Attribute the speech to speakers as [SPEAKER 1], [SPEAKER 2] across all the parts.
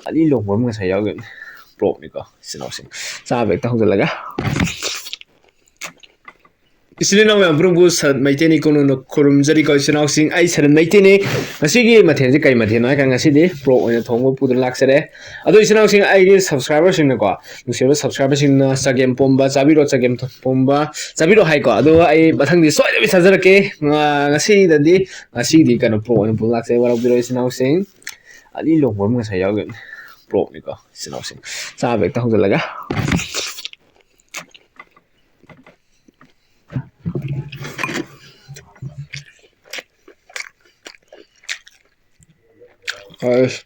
[SPEAKER 1] ꯑꯅꯤ ꯂꯣꯡꯕ ꯑꯃ ꯉꯁꯥꯏ ꯌꯥꯎꯈꯤꯕꯅꯤ ꯄ꯭ꯔꯣꯛꯅꯤꯀꯣ ꯏꯆꯤꯟꯅꯥꯎꯁꯤꯡ ꯆꯥꯕ ꯍꯦꯛꯇ ꯍꯧꯖꯤꯜꯂꯒ ꯏꯆꯤꯜ ꯏꯅꯥꯎ ꯃꯌꯥꯝꯕꯨ ꯃꯩꯇꯩꯅꯤ ꯀꯣꯅꯨꯡꯅ ꯈꯨꯔꯨꯝꯖꯔꯤꯀꯣ ꯏꯆꯤꯜ ꯏꯅꯥꯎꯁꯤꯡ ꯑꯩ ꯁꯔꯟ ꯃꯩꯇꯩꯅꯤ ꯉꯁꯤꯒꯤ ꯃꯊꯦꯜꯁꯤ ꯀꯔꯤ ꯃꯊꯦꯜꯅꯣ ꯍꯥꯏꯔꯀꯥꯟꯗ ꯉꯁꯤꯗꯤ ꯄ꯭ꯔꯣꯛ ꯑꯣꯏꯅ ꯊꯣꯡꯕ ꯄꯨꯗꯨꯅ ꯂꯥꯛꯆꯔꯦ ꯑꯗꯣ ꯏꯆꯤꯜ ꯏꯅꯥꯎꯁꯤꯡ ꯑꯩꯒꯤ ꯁꯕꯁꯀ꯭ꯔꯥꯏꯕꯔꯁꯤꯡꯅꯀꯣ ꯅꯨꯡꯁꯤꯕ ꯁꯕꯁꯀ꯭ꯔꯥꯏꯕꯔꯁꯤꯡꯅ ꯆꯒꯦꯝ ꯄꯣꯝꯕ ꯆꯥꯕꯤꯔꯣ ꯆꯒꯦꯝ ꯄꯣꯝꯕ ꯆꯥꯕꯤꯔꯣ ꯍꯥꯏꯀꯣ ꯑꯗꯣ ꯑꯩ ꯃꯊꯪꯗꯤ ꯁꯣꯏꯗꯕꯤ ꯊꯥꯖꯔꯛꯀꯦ ꯉꯁꯤꯗꯤ ꯀꯩꯅꯣ ꯄ꯭ꯔꯣꯛ ꯑꯣꯏꯅ ꯄꯨꯗꯨꯅ ꯂꯥꯛꯆꯔꯦ ꯋꯥꯔꯧꯕꯤꯔꯣ ꯏꯆꯤꯜ ꯏꯅꯥꯎꯁꯤꯡ ꯑꯅꯤ ꯂꯣꯡꯕ ꯑꯃ ꯉꯁꯥꯏ ꯌꯥꯎꯈꯤꯕꯅꯤ ꯄ꯭ꯔꯣꯛꯅꯤꯀꯣ ꯏꯆꯤꯜ ꯏꯅꯥꯎꯁꯤꯡ ꯆꯥꯕ ꯍꯦꯛꯇ ꯍꯧꯖꯤꯜꯂꯒ ꯑꯁ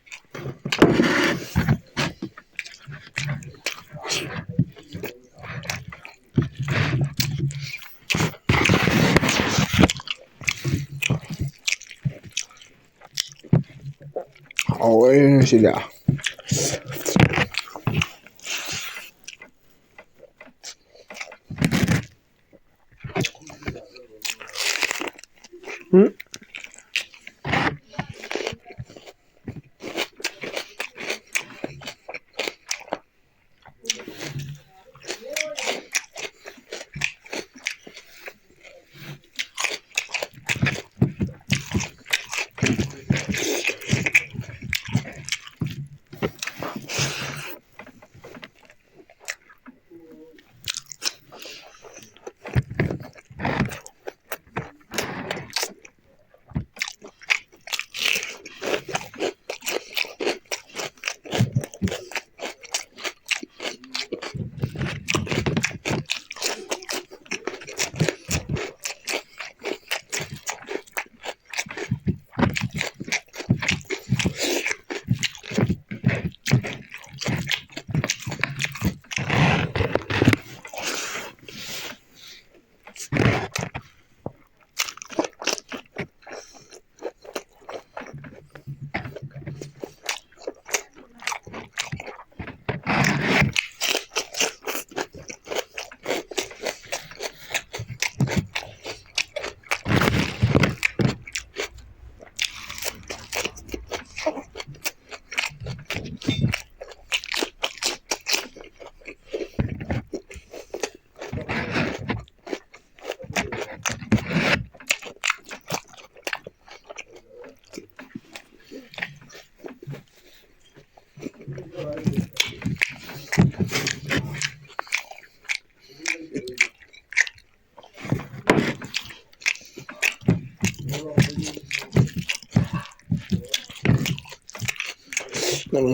[SPEAKER 1] ꯍꯥꯎꯋꯦ ꯉꯁꯤꯗꯤ ꯅꯪ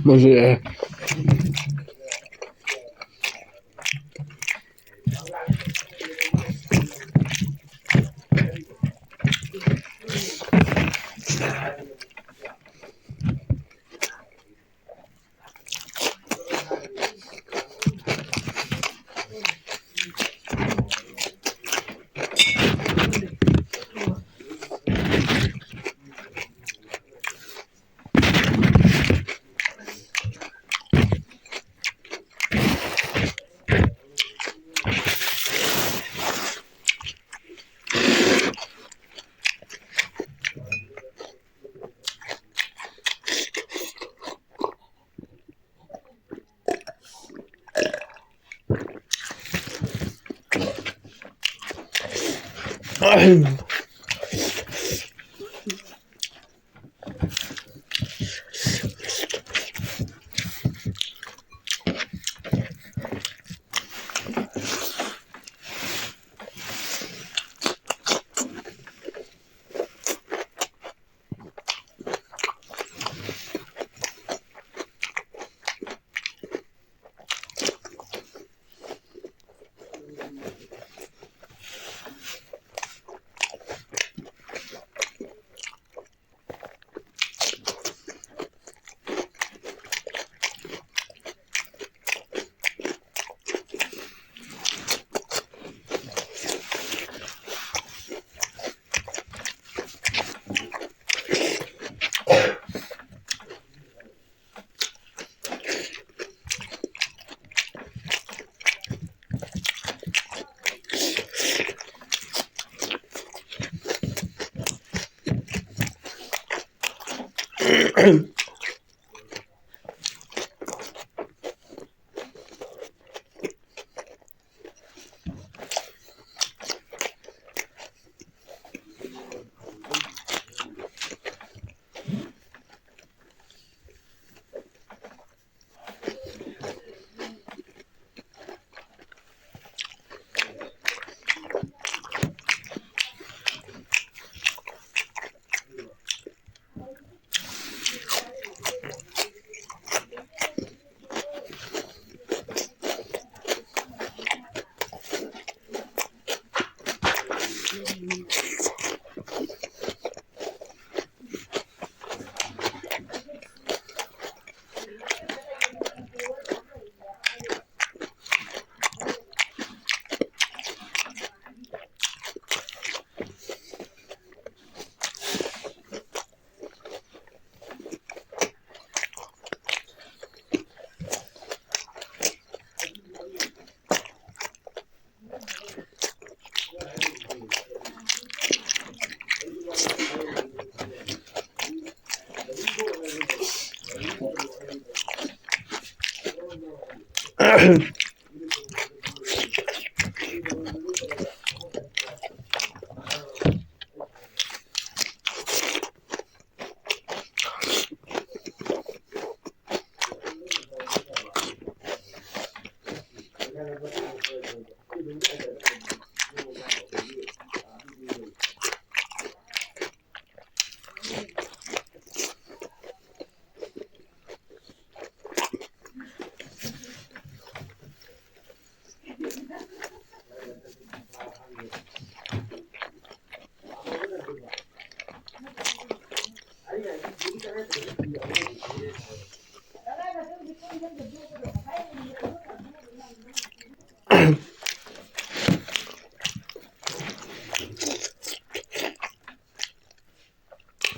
[SPEAKER 1] 뭐지?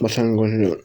[SPEAKER 1] Masang ko yun.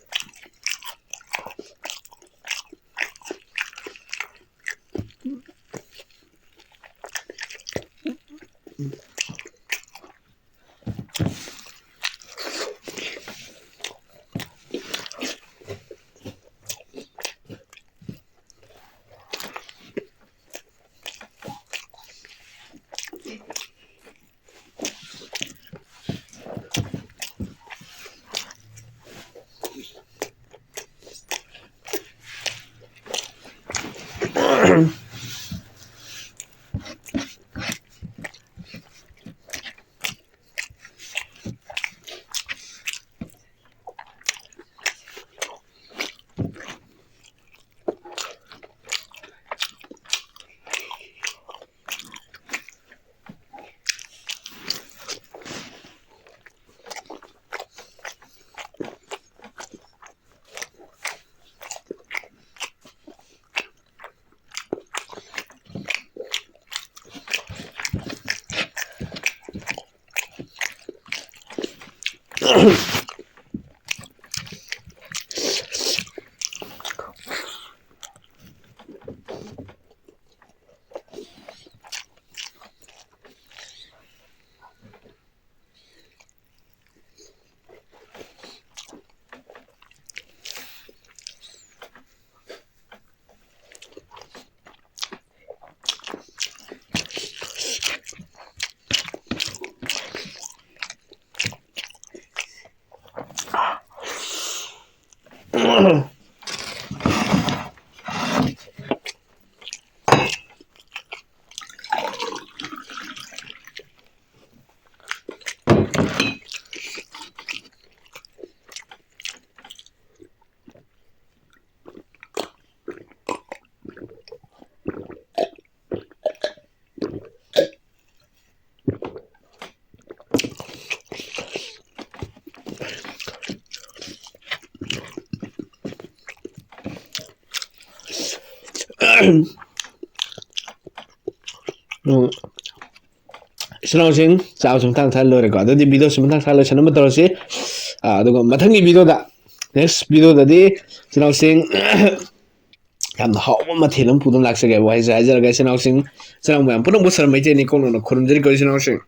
[SPEAKER 1] 이순왕생 ꯆꯥꯕꯁꯨ ꯃꯇꯥꯡ ꯊꯥ ꯂꯣꯏꯔꯦꯀꯣ ꯑꯗꯨꯗꯤ ꯚꯤꯗꯤꯑꯣꯁꯤ ꯃꯇꯥꯡ ꯊꯥ ꯂꯣꯏꯁꯟꯅꯕ ꯇꯧꯔꯁꯤ ꯑꯗꯨꯒ ꯃꯊꯪꯒꯤ ꯚꯤꯗꯤꯑꯣꯗ ꯅꯦꯛꯁ ꯚꯤꯗꯤꯑꯣꯗꯗꯤ 이순왕생 ꯌꯥꯝꯅ ꯍꯥꯎꯕ ꯃꯊꯦꯜ ꯑꯃ ꯄꯨꯗꯨꯅ ꯂꯥꯛꯆꯒꯦ ꯋꯥꯍꯩꯁꯦ ꯍꯥꯏꯖꯔꯒ 이순왕생 ꯃꯌꯥꯝ ꯄꯨꯝꯅꯃꯛ ꯁꯔ ꯃꯩꯇꯩꯅꯤ ꯀꯣꯛꯅꯅ ꯈꯨꯔꯨꯝꯖꯔꯤꯀꯣ 이순왕생